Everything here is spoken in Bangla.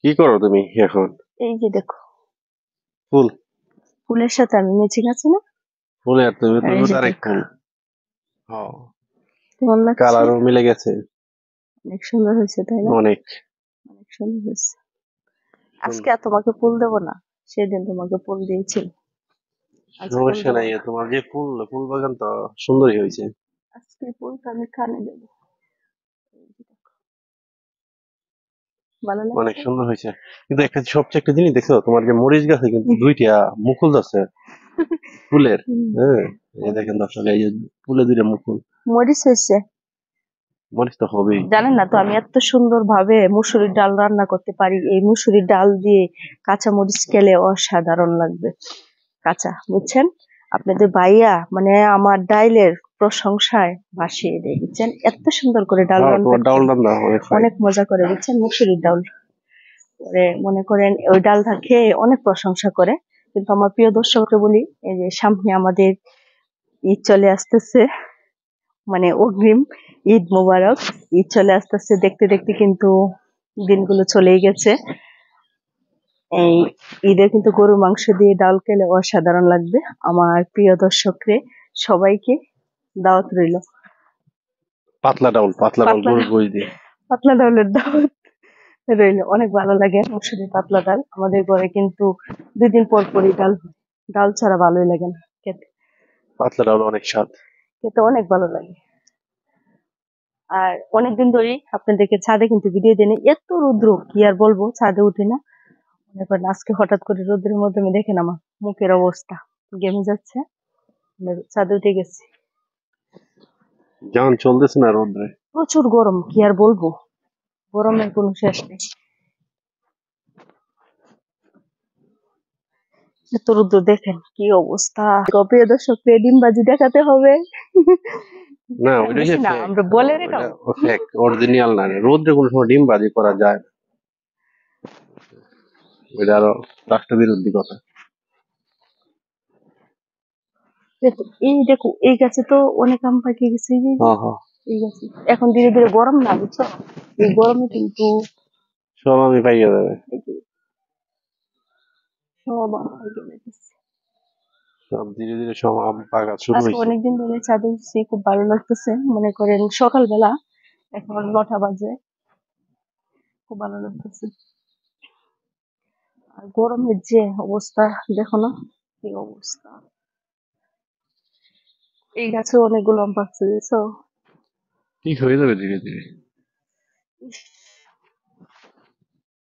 কি করো তুমি এখন? এই যে দেখো, ফুল? ফুলের সাথে আমি ম্যাচিং আছে না? ফুলে আর তুমি তো আর এই যে আরেক দেখো, ফুল। হ্যাঁ, কেমন লাগছে? কালারও মিলে গেছে অনেক সুন্দর হয়েছে, তাই না? অনেক অনেক সুন্দর হয়েছে। আজকে সুন্দর। আর তোমাকে ফুল দেবো না, সেদিন তোমাকে ফুল দিয়েছিল। আজ ফুল সমস্যা দেবো নাই, না। তোমার যে ফুল ফুল বাগান তো সুন্দরই হয়েছে। আজকে ফুলটা আমি কানে দেবো। এই যে দেখো, ভালো অনেক লাগছে। সুন্দর হয়েছে। কিন্তু সবচেয়ে একটা জিনিস দেখছো, তোমার যে মরিচ গাছে কিন্তু দুইটা মুকুল আছে ফুলের। হুম, হ্যাঁ, এই দেখেন দর্শক, এই যে ফুলে দুইটা মুকুল। মরিচ হয়েছে। মরিচ তো হবেই। জানেন না তো, আমি এত সুন্দর ভাবে মুসুরির ডাল রান্না করতে পারি। এই মুসুরির ডাল দিয়ে কাঁচা মরিচ খেলে অসাধারণ লাগবে। কাঁচা, বুঝছেন? আপনাদের ভাইয়া মানে আমার ডাইলের প্রশংসায় ভাসিয়ে দেয়, বুঝছেন? এত সুন্দর করে ডাল হ্যাঁ, রান্না তোমার ডাউল রান্না অনেক ফাইন। অনেক মজা করে, বুঝছেন? মুসুরির ডাল করে মনে করেন ওই ডালটা খেয়ে অনেক প্রশংসা করে। কিন্তু আমার প্রিয় দর্শককে বলি, এই যে সামনে আমাদের ঈদ চলে আসতেছে, মানে অগ্রিম ঈদ মোবারক। ঈদ চলে আসতেছে, দেখতে দেখতে কিন্তু দিনগুলো চলেই গেছে। এই ঈদে কিন্তু গরুর মাংস দিয়ে ডাল খেলে অসাধারণ লাগবে। আমার প্রিয় দর্শকরে সবাইকে দাওয়াত রইল। পাতলা ডাউল, পাতলা ডাউল পাতলা গরুর গোশ দিয়ে। পাতলা ডাউলের দাওয়াত রইল। অনেক ভালো লাগে মুসুরি পাতলা ডাল। আমাদের ঘরে কিন্তু 2 দিন পর পরই ডাল হয়। ডাল ছাড়া ভালোই লাগে না খেতে। পাতলা ডাউল অনেক স্বাদ। খেতে অনেক ভালো লাগে। আর অনেকদিন ধরেই আপনাদেরকে ছাদে কিন্তু ভিডিও দিই নাই। এত রৌদ্র, কি আর বলবো, ছাদে উঠি না। মনে করেন আজকে হঠাৎ করে রোদ্রের মধ্যে আমি দেখেন আমার মুখের অবস্থা ঘেমে যাচ্ছে। ছাদে উঠে গেছি। যেমন চলতেছে না রোদ্রে। প্রচুর গরম, কি আর বলবো, গরমের কোনো শেষ নেই। এত রোদ্র দেখেন কি অবস্থা। প্রিয় দর্শক, ডিমবাজি দেখাতে হবে। না, ওইটা বেশি হচ্ছে না, ফেক। আমরা বলে ওইটা দেখাবো। ফেক, অরিজিনাল না। রোদ্রে কোনো সময় ডিম বাজি করা যায় না। ওইটা আরো রাষ্ট্রবিরোধী কথা। এই দেখো, এই গাছে তো অনেক আম পাকে গেছে। এই যে, হ্যাঁ হ্যাঁ, এই গাছে এখন ধীরে ধীরে গরম না, বুঝছো? এই গরমে কিন্তু সব আমি পাইয়ে যাবে। এই যে সব আম পাকে গেছে। সব ধীরে ধীরে সব আম পাকা শুরু আজকে হয়েছে। অনেকদিন ধরে ছাদে উঠছি, খুব ভালো লাগতেছে। মনে করেন সকালবেলা, এখন 9টা বাজে, খুব ভালো লাগতেছে। আর গরমের যে অবস্থা দেখো না, কি অবস্থা। এই গাছে অনেকগুলো আম পাকছে, বুঝছো? ঠিক হয়ে যাবে ধীরে ধীরে।